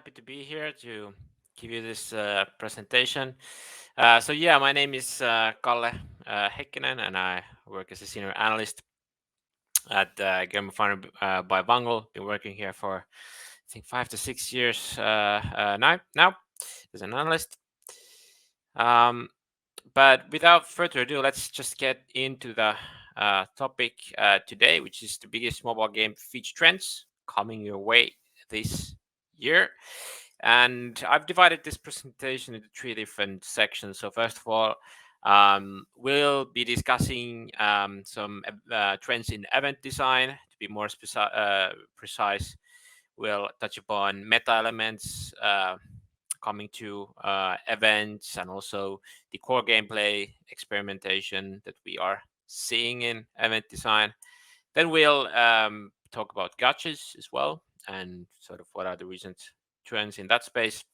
happy to be here to give you this presentation. My name is Kalle Heikkinen, and I work as a senior analyst at GameRefinery by Vungle. Been working here for I think 5 to 6 years now as an analyst. But without further ado, let's just get into the topic today, which is the biggest mobile game feature trends coming your way this year. And I've divided this presentation into three different sections. So first of all, we'll be discussing some trends in event design. To be more precise, we'll touch upon meta elements coming to events, and also the core gameplay experimentation that we are seeing in event design. Then we'll talk about gotchas as well, and sort of what are the recent trends in that space.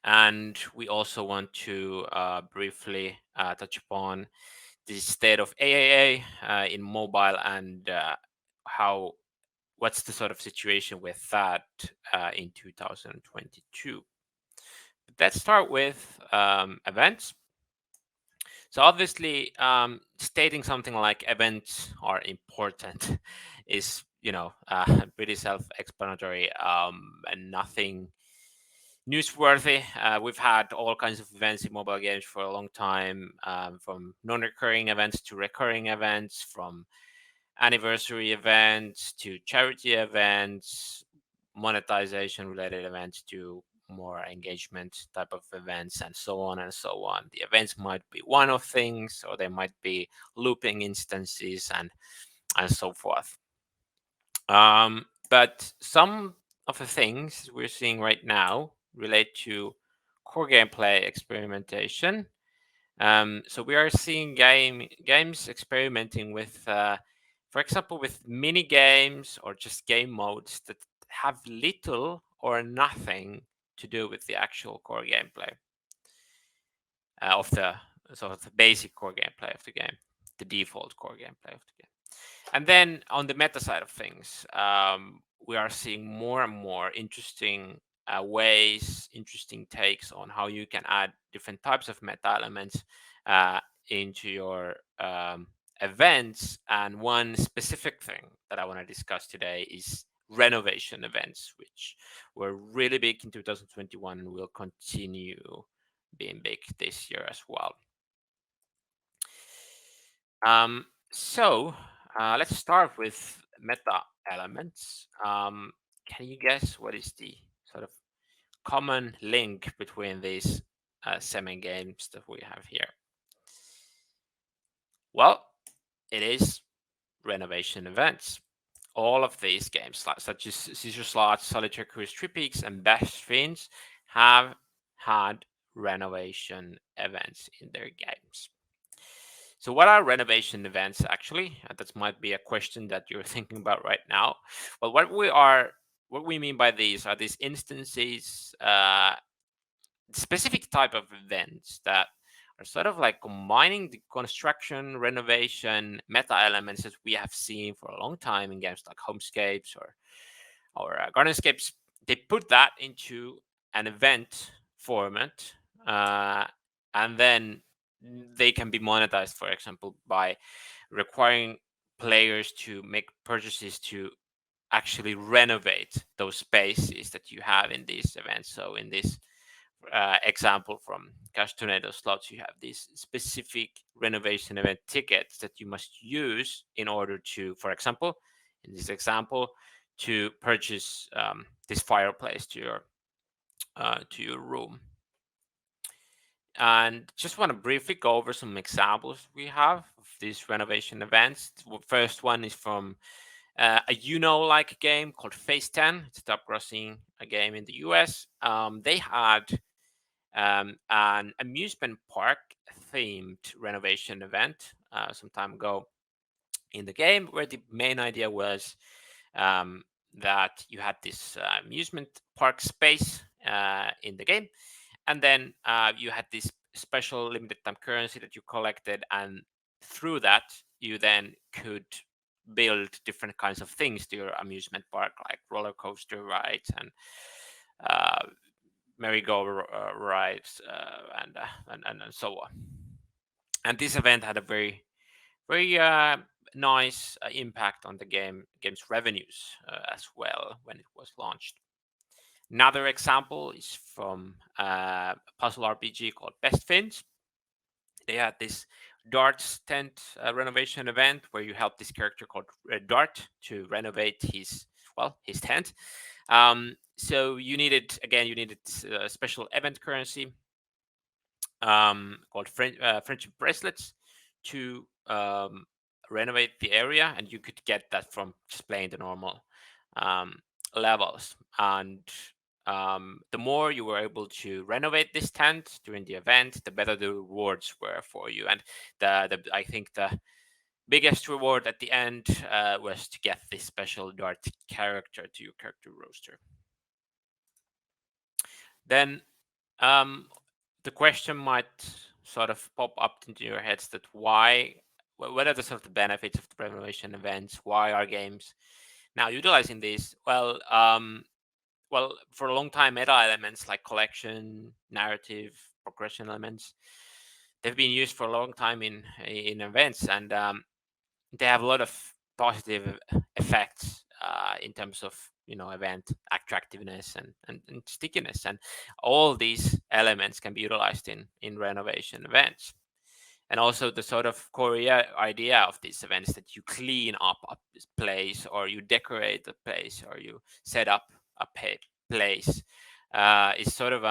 And we also want to briefly touch upon the state of AAA in mobile, and what's the sort of situation with that in 2022. But let's start with events. So obviously, stating something like events are important is, pretty self-explanatory and nothing newsworthy. We've had all kinds of events in mobile games for a long time, from non-recurring events to recurring events, from anniversary events to charity events, monetization related events to more engagement type of events, and so on and so on. The events might be one-off things, or they might be looping instances, and so forth. But some of the things we're seeing right now relate to core gameplay experimentation. So we are seeing games experimenting with, for example, with mini games or just game modes that have little or nothing to do with the actual core gameplay of the sort of the basic core gameplay of the game, the default core gameplay of the game. And then on the meta side of things, we are seeing more and more interesting ways, interesting takes on how you can add different types of meta elements into your events. And one specific thing that I want to discuss today is renovation events, which were really big in 2021 and will continue being big this year as well. Let's start with meta elements. Can you guess what is the sort of common link between these semi games that we have here? Well, it is renovation events. All of these games, such as Scissor Slots, Solitaire Cruise, Tree Peaks, and Best Fiends, have had renovation events in their games. So what are renovation events actually? That might be a question that you're thinking about right now. Well, what we mean by these are these instances, specific type of events that are sort of like combining the construction, renovation, meta elements that we have seen for a long time in games like Homescapes or Gardenscapes. They put that into an event format, and then they can be monetized, for example, by requiring players to make purchases to actually renovate those spaces that you have in these events. So in this example from Cash Tornado Slots, you have these specific renovation event tickets that you must use in order to, for example, in this example, to purchase this fireplace to your room. And just want to briefly go over some examples we have of these renovation events. The first one is from a like game called Phase 10. It's a top-grossing game in the US. They had an amusement park themed renovation event some time ago in the game, where the main idea was that you had this amusement park space in the game, and then you had this special limited time currency that you collected, and through that you then could build different kinds of things to your amusement park, like roller coaster rides and uh, merry-go-rides, and so on. And this event had a very nice impact on the game's revenues as well when it was launched. Another example is from a puzzle RPG called Best Fins. They had this Dart's tent renovation event where you help this character called Dart to renovate his tent. So you needed this special event currency called friendship bracelets to renovate the area, and you could get that from just playing the normal um, levels. And the more you were able to renovate this tent during the event, the better the rewards were for you. And I think the biggest reward at the end was to get this special Dart character to your character roster. Then the question might sort of pop up into your heads that what are the sort of the benefits of the renovation events? Why are games now utilizing these? Well, for a long time, meta elements like collection, narrative, progression elements, they've been used for a long time in events, and they have a lot of positive effects in terms of event attractiveness and stickiness, and all these elements can be utilized in renovation events. And also the sort of core idea of these events that you clean up a place, or you decorate the place, or you set up a place is sort of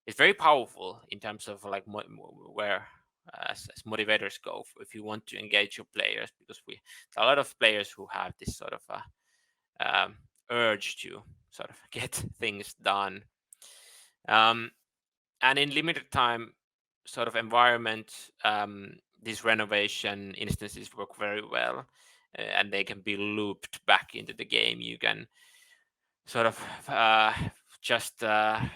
it's very powerful in terms of like where as motivators go if you want to engage your players, because we a lot of players who have this sort of urge to sort of get things done, and in limited time sort of environment, these renovation instances work very well, and they can be looped back into the game. You can sort of just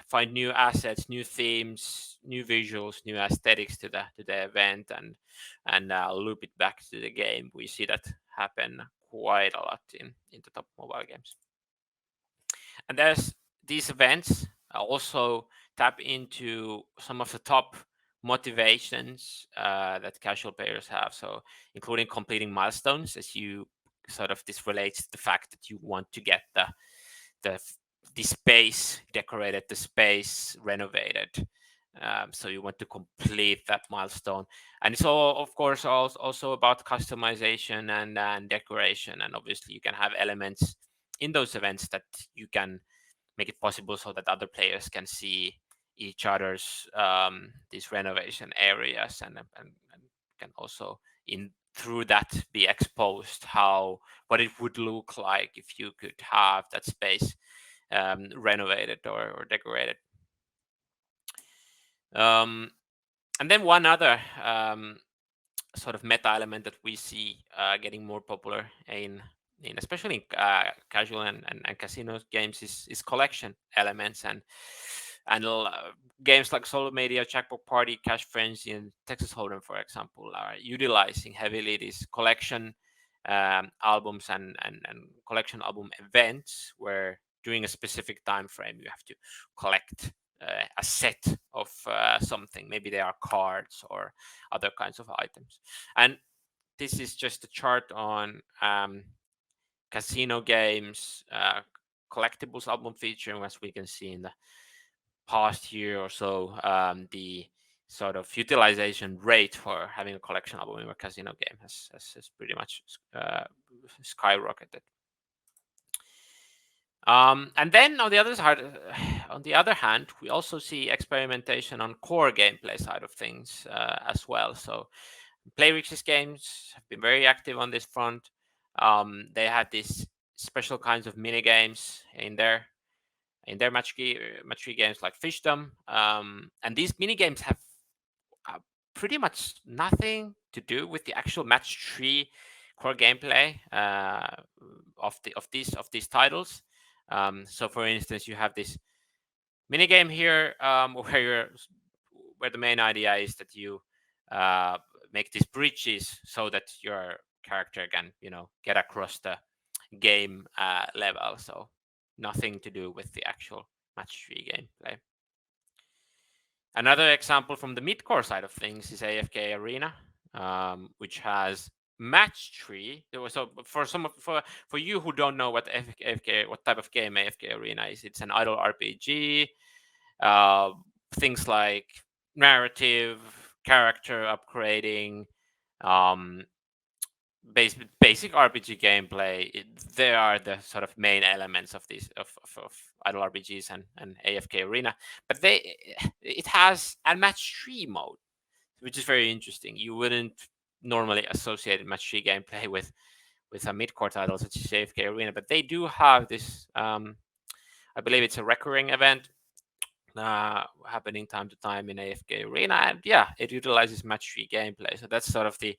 find new assets, new themes, new visuals, new aesthetics to the event, and loop it back to the game. We see that happen quite a lot in the top mobile games. And there's these events also tap into some of the top motivations that casual players have. So including completing milestones, as you sort of this relates to the fact that you want to get the the space decorated, the space renovated. So you want to complete that milestone, and it's all, of course, also about customization and decoration. And obviously, you can have elements in those events that you can make it possible so that other players can see each other's these renovation areas, and can also in through that be exposed what it would look like if you could have that space renovated or decorated. And then one other sort of meta element that we see getting more popular in especially casual and casino games is collection elements, and games like Solo Media, Jackpot Party, Cash Frenzy, and Texas Hold'em, for example, are utilizing heavily these collection albums and collection album events, where during a specific time frame you have to collect a set of something. Maybe they are cards or other kinds of items. And this is just a chart on casino games collectibles album feature. As we can see in the past year or so, the sort of utilization rate for having a collection album in a casino game has pretty much skyrocketed. And then on the other hand, we also see experimentation on core gameplay side of things as well. So PlayRix's games have been very active on this front. They had these special kinds of mini games in their match three games like Fishdom, and these mini games have pretty much nothing to do with the actual match 3 core gameplay of these titles. So for instance, you have this mini game here where the main idea is that you make these bridges so that your character can get across the game level. So nothing to do with the actual match-3 gameplay. Another example from the mid-core side of things is AFK Arena, which has match-3. So for you who don't know what what type of game AFK Arena is, it's an idle RPG. Things like narrative, character upgrading, um, basic RPG gameplay. They are the sort of main elements of these of idle RPGs and AFK Arena. But it has a match-3 mode, which is very interesting. You wouldn't normally associate match-3 gameplay with a mid-core title such as AFK Arena, but they do have this. I believe it's a recurring event happening time to time in AFK Arena, and yeah, it utilizes match-3 gameplay. So that's sort of the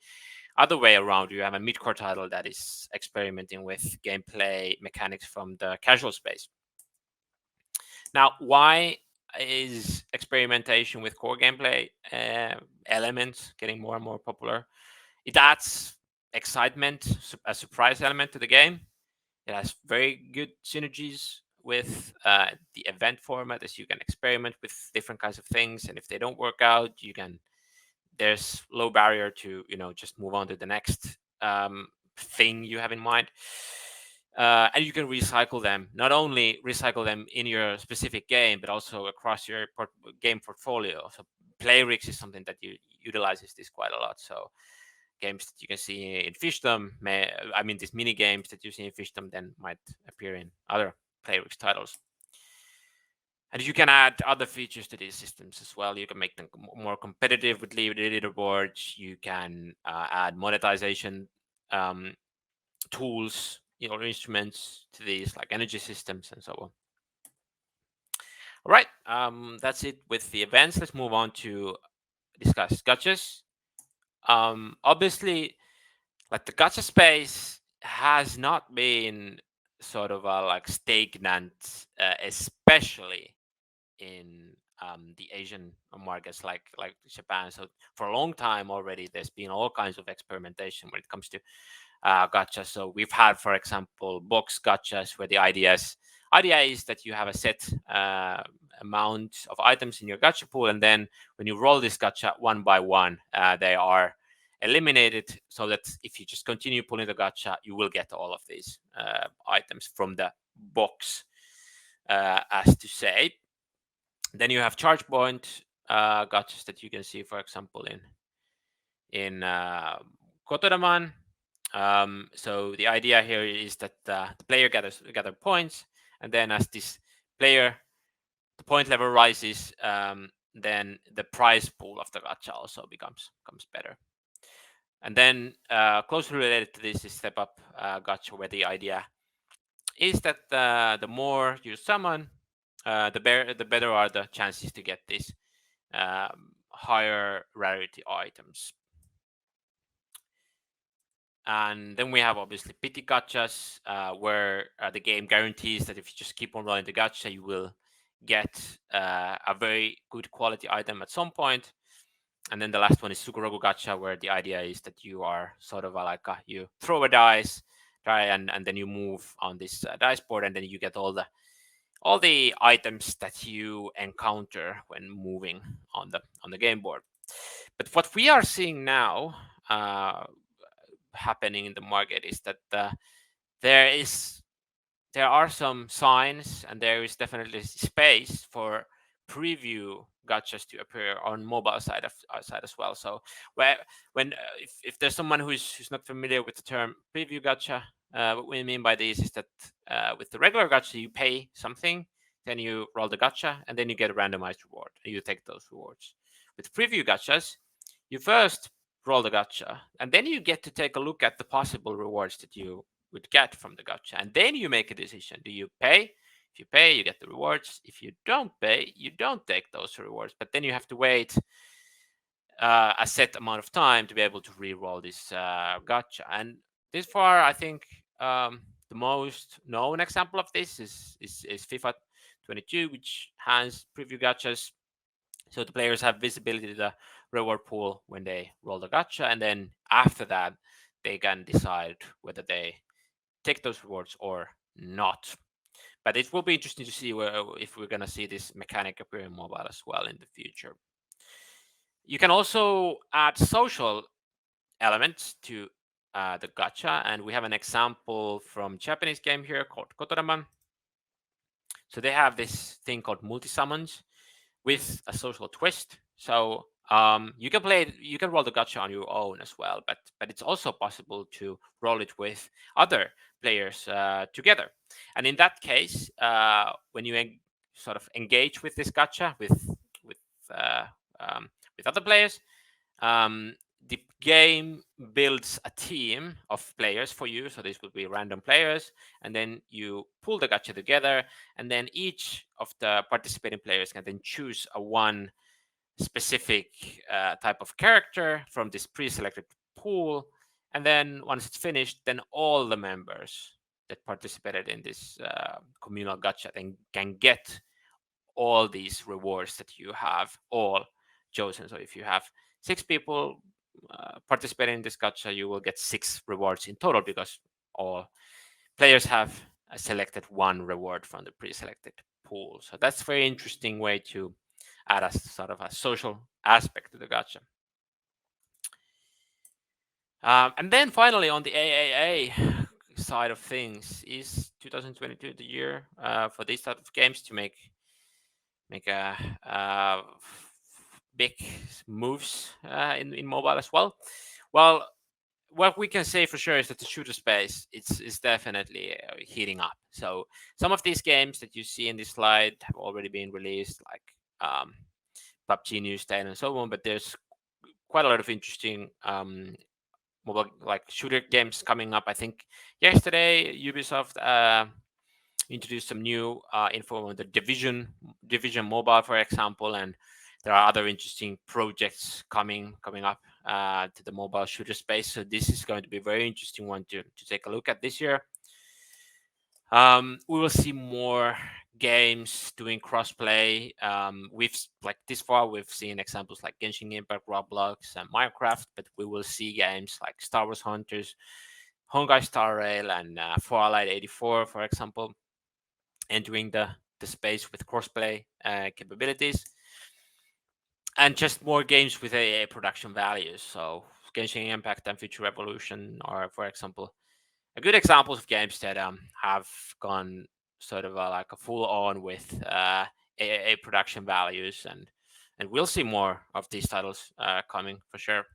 other way around. You have a mid-core title that is experimenting with gameplay mechanics from the casual space. Now, why is experimentation with core gameplay elements getting more and more popular? It adds excitement, a surprise element to the game. It has very good synergies with the event format, as you can experiment with different kinds of things, and if they don't work out, there's low barrier to just move on to the next thing you have in mind. And you can recycle them, not only recycle them in your specific game, but also across your game portfolio. So Playrix is something that utilizes this quite a lot. So games that you can see in Fishdom, these mini games that you see in Fishdom then might appear in other Playrix titles. And you can add other features to these systems as well. You can make them more competitive with leaderboards. You can add monetization tools, instruments to these, like energy systems and so on. All right, that's it with the events. Let's move on to discuss gachas. Obviously, like the gacha space has not been sort of stagnant, especially in the Asian markets like Japan. So for a long time already, there's been all kinds of experimentation when it comes to gacha. So we've had, for example, box gachas where the idea is that you have a set amount of items in your gacha pool, and then when you roll this gacha one by one, they are eliminated, so that if you just continue pulling the gacha, you will get all of these items from the box, as to say. Then you have charge point gachas that you can see, for example, in Kotodaman. So the idea here is that the player gather points, and then as this player, the point level rises, then the prize pool of the gacha also becomes better. And then closely related to this is step up gacha, where the idea is that the more you summon, the better are the chances to get these higher rarity items. And then we have obviously pity gachas, where the game guarantees that if you just keep on rolling the gacha, you will get a very good quality item at some point. And then the last one is Sugorogu gacha, where the idea is that you are sort of you throw a dice, and then you move on this dice board, and then you get all the items that you encounter when moving on the game board. But what we are seeing now happening in the market is that there are some signs, and there is definitely space for preview gachas to appear on mobile side as well. So if there's someone who's not familiar with the term preview gacha, what we mean by this is that with the regular gacha, you pay something, then you roll the gacha, and then you get a randomized reward, and you take those rewards. With preview gachas, you first roll the gacha, and then you get to take a look at the possible rewards that you would get from the gacha, and then you make a decision. Do you pay? If you pay, you get the rewards. If you don't pay, you don't take those rewards, but then you have to wait a set amount of time to be able to re-roll this gacha. And this far, I think the most known example of this is FIFA 22, which has preview gachas. So the players have visibility to the reward pool when they roll the gacha, and then after that, they can decide whether they take those rewards or not. but it will be interesting to see if we're gonna see this mechanic appear in mobile as well in the future. You can also add social elements to the gacha, and we have an example from Japanese game here called Kotorama. So they have this thing called multi summons with a social twist. So you can play it, you can roll the gacha on your own as well, but it's also possible to roll it with other players together. And in that case, when you sort of engage with this gacha with uh, with other players, the game builds a team of players for you. So these would be random players, and then you pull the gacha together, and then each of the participating players can then choose a one specific type of character from this pre-selected pool. And then once it's finished, then all the members that participated in this communal gacha then can get all these rewards that you have all chosen. So if you have 6 people participating in this gacha, you will get 6 rewards in total because all players have selected one reward from the pre-selected pool. So that's a very interesting way to add a sort of a social aspect to the gacha. And then finally, on the AAA side of things, is 2022 the year for these type of games to make big moves in mobile as well? Well, what we can say for sure is that the shooter space is definitely heating up. So some of these games that you see in this slide have already been released, like PUBG, New State, and so on. But there's quite a lot of interesting mobile like shooter games coming up. I think yesterday Ubisoft introduced some new info on the Division Mobile, for example, and there are other interesting projects coming up to the mobile shooter space. So this is going to be a very interesting one to take a look at this year. We will see more games doing crossplay. We've like this far we've seen examples like Genshin Impact, Roblox, and Minecraft, but we will see games like Star Wars Hunters, Honkai Star Rail, and Fallout 84, for example, entering the space with crossplay capabilities, and just more games with AA production values. So Genshin Impact and Future Revolution are, for example, a good examples of games that have gone sort of like a full on with AAA production values, and we'll see more of these titles coming for sure.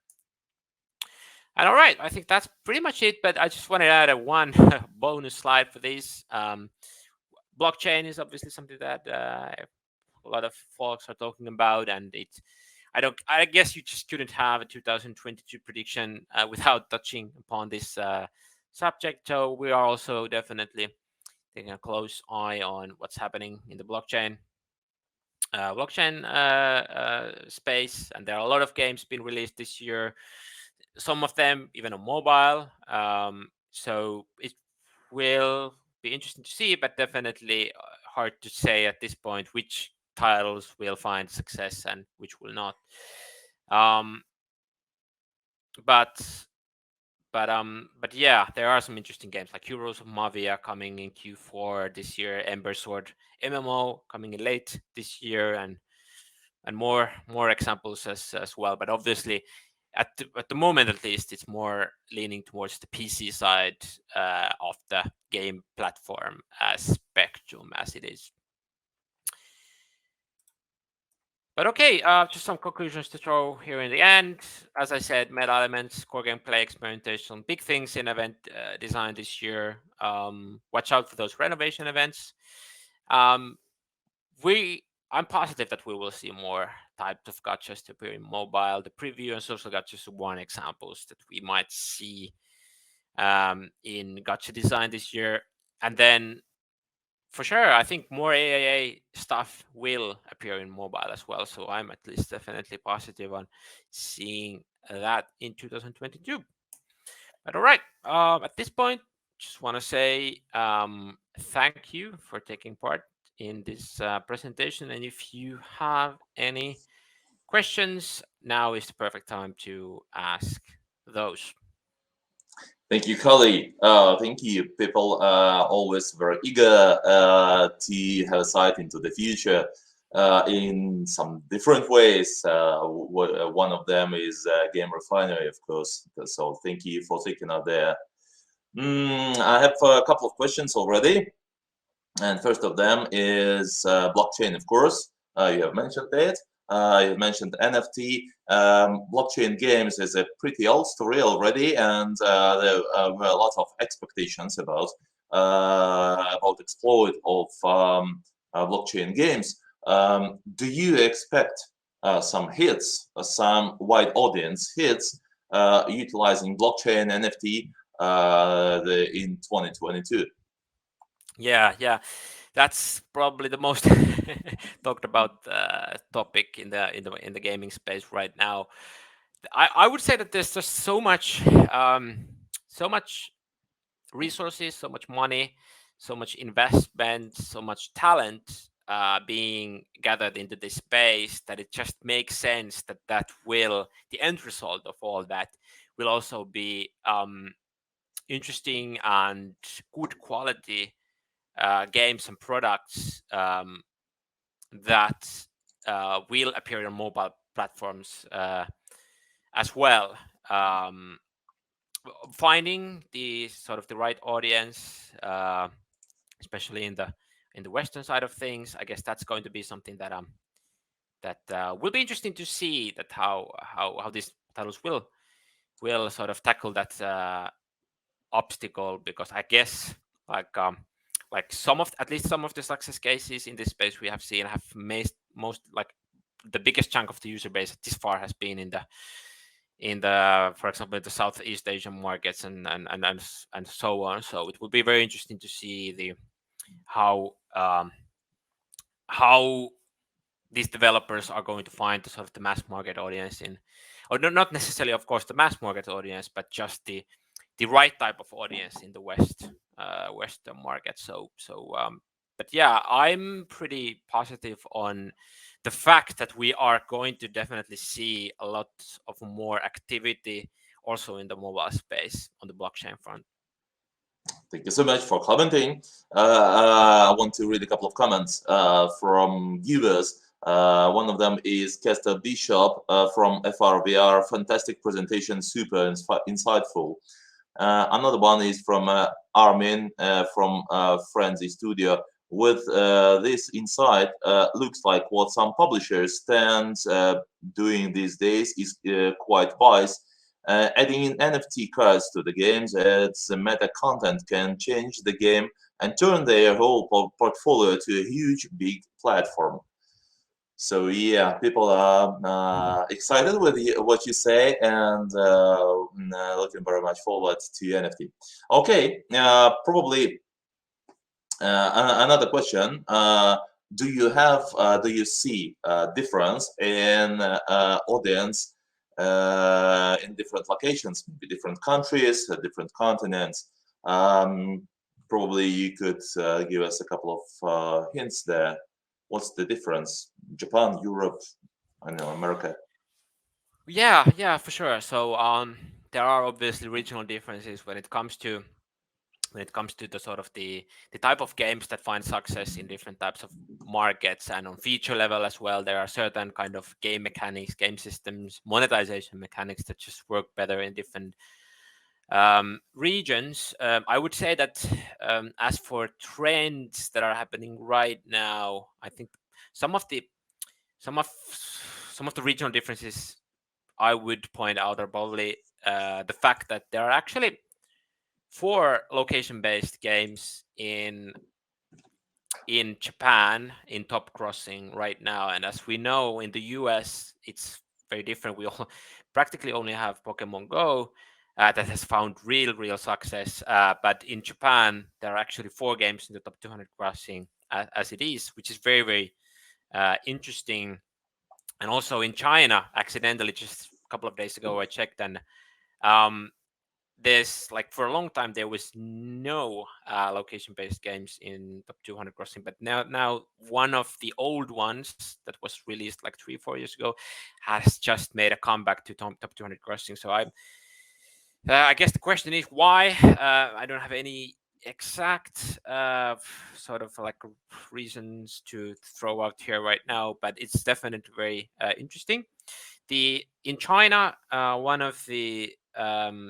And all right, I think that's pretty much it. But I just wanted to add a one bonus slide for these. Blockchain is obviously something that a lot of folks are talking about, and I guess you just couldn't have a 2022 prediction without touching upon this subject. So we are also definitely taking a close eye on what's happening in the blockchain space, and there are a lot of games being released this year. Some of them even on mobile. So it will be interesting to see, but definitely hard to say at this point which titles will find success and which will not. Um, but but yeah, there are some interesting games like Heroes of Mavia coming in Q4 this year, Ember Sword MMO coming in late this year, and more examples as well. But obviously, at the moment at least, it's more leaning towards the PC side of the game platform spectrum as it is. But okay, just some conclusions to throw here in the end. As I said, meta elements, core gameplay, experimentation, big things in event design this year. Watch out for those renovation events. I'm positive that we will see more types of gachas to appear in mobile. The preview and social gachas are one examples that we might see in gacha design this year. And then for sure, I think more AAA stuff will appear in mobile as well. So I'm at least definitely positive on seeing that in 2022. But all right, at this point, just want to say thank you for taking part in this presentation. And if you have any questions, now is the perfect time to ask those. Thank you, Kalle. Thank you. People are always very eager to have a sight into the future in some different ways. One of them is GameRefinery, of course. So thank you for taking out there. I have a couple of questions already. And first of them is blockchain, of course. You have mentioned it. You mentioned NFT. Blockchain games is a pretty old story already, and there were a lot of expectations about exploit of blockchain games. Do you expect some hits, some wide audience hits, utilizing blockchain NFT in 2022? Yeah, that's probably the most talked about topic in the gaming space right now. I would say that there's just so much resources, so much money, so much investment, so much talent being gathered into this space that it just makes sense that the end result of all that will also be interesting and good quality games and products that will appear on mobile platforms as well. Um, Finding the sort of the right audience, especially in the Western side of things, I guess that's going to be something that will be interesting to see that how these titles will sort of tackle that obstacle, because I guess like some of at least some of the success cases in this space we have seen have most like the biggest chunk of the user base this far has been in the for example the Southeast Asian markets and so on. So it will be very interesting to see the how how these developers are going to find the sort of the mass market audience in, or not necessarily of course the mass market audience, but just the right type of audience in the Western market. But yeah, I'm pretty positive on the fact that we are going to definitely see a lot of more activity also in the mobile space on the blockchain front. Thank you so much for commenting. I want to read a couple of comments from viewers. One of them is Kester Bishop from FRVR. Fantastic presentation, super insightful. Another one is from Armin from Frenzy Studio. With this insight, looks like what some publishers stand doing these days is quite wise. Adding in NFT cards to the games adds meta content can change the game and turn their whole portfolio to a huge, big platform. So yeah, people are excited with what you say and looking very much forward to NFT. Okay, probably another question. Do you see a difference in audience in different locations, maybe different countries, different continents? Um, Probably you could give us a couple of hints there. What's the difference? Japan, Europe, I know America. Yeah, for sure. So there are obviously regional differences when it comes to the sort of the type of games that find success in different types of markets, and on feature level as well. There are certain kind of game mechanics, game systems, monetization mechanics that just work better in different regions. I would say that as for trends that are happening right now, I think some of the some of some of the regional differences I would point out are probably the fact that there are actually four location-based games in Japan in top crossing right now, and as we know, in the US, it's very different. We all practically only have Pokemon Go that has found real success, but in Japan, there are actually four games in the top 200 crossing as it is, which is very interesting. And also in China, accidentally just a couple of days ago, I checked, and um, there's like for a long time there was no location based games in top 200 crossing, but now one of the old ones that was released like 3 4 years ago has just made a comeback to top 200 crossing. So I guess the question is why. I don't have any exact sort of like reasons to throw out here right now, but it's definitely very interesting. The in China, one of the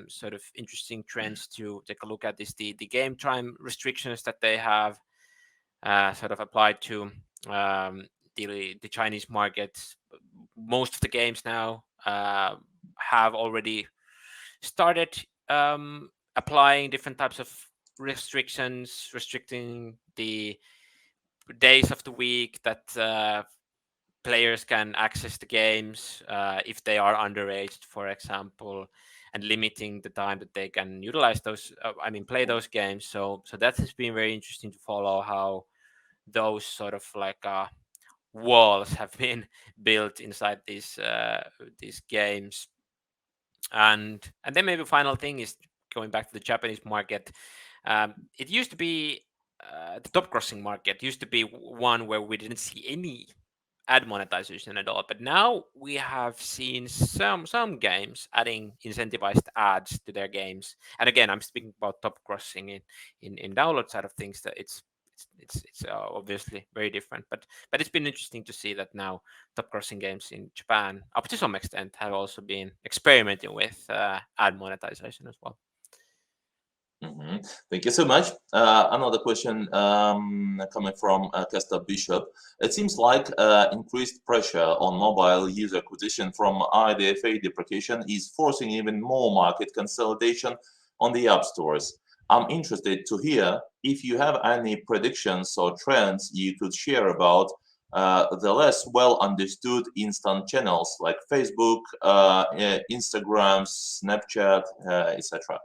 sort of interesting trends to take a look at is the game time restrictions that they have sort of applied to the Chinese market. Most of the games now have already started applying different types of restrictions, restricting the days of the week that players can access the games if they are underage, for example, and limiting the time that they can utilize those. Play those games. So that has been very interesting to follow how those sort of like walls have been built inside these games. And then maybe final thing is going back to the Japanese market. It used to be the top crossing market used to be one where we didn't see any ad monetization at all. But now we have seen some games adding incentivized ads to their games. And again, I'm speaking about top crossing in download side of things. That it's obviously very different. But it's been interesting to see that now top crossing games in Japan, up to some extent, have also been experimenting with ad monetization as well. Mhm. Thank you so much. Another question coming from Kester Bishop. It seems like increased pressure on mobile user acquisition from IDFA deprecation is forcing even more market consolidation on the app stores. I'm interested to hear if you have any predictions or trends you could share about the less well understood instant channels like Facebook, Instagram, Snapchat, etc.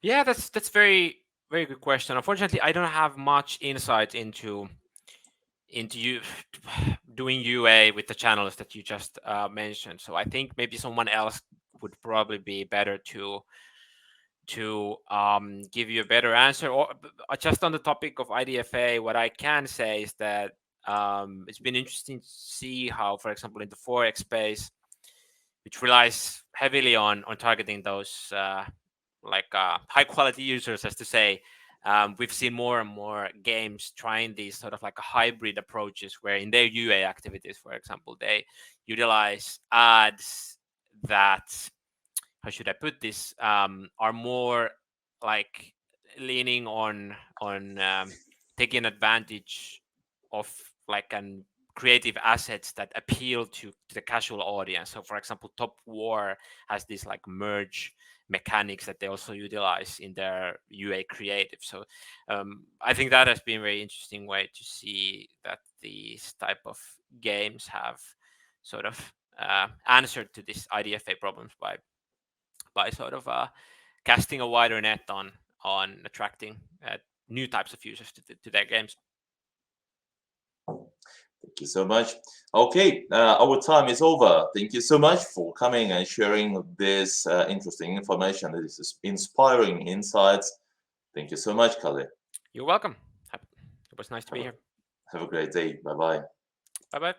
Yeah, that's very good question. Unfortunately, I don't have much insight into you doing UA with the channels that you just mentioned. So I think maybe someone else would probably be better to give you a better answer. Or just on the topic of IDFA, what I can say is that it's been interesting to see how, for example, in the Forex space, which relies heavily on targeting those high quality users, as to say. We've seen more and more games trying these sort of like hybrid approaches where in their UA activities, for example, they utilize ads that, how should I put this, are more like leaning on taking advantage of like an creative assets that appeal to the casual audience. So for example, Top War has this like merge mechanics that they also utilize in their UA creative. So I think that has been a very interesting way to see that these type of games have sort of answered to this IDFA problems by sort of casting a wider net on attracting new types of users to their games. Thank you so much. Okay, our time is over. Thank you so much for coming and sharing this interesting information. This is inspiring insights. Thank you so much, Kalle. You're welcome. It was nice to be here. Have a great day. Bye bye. Bye bye.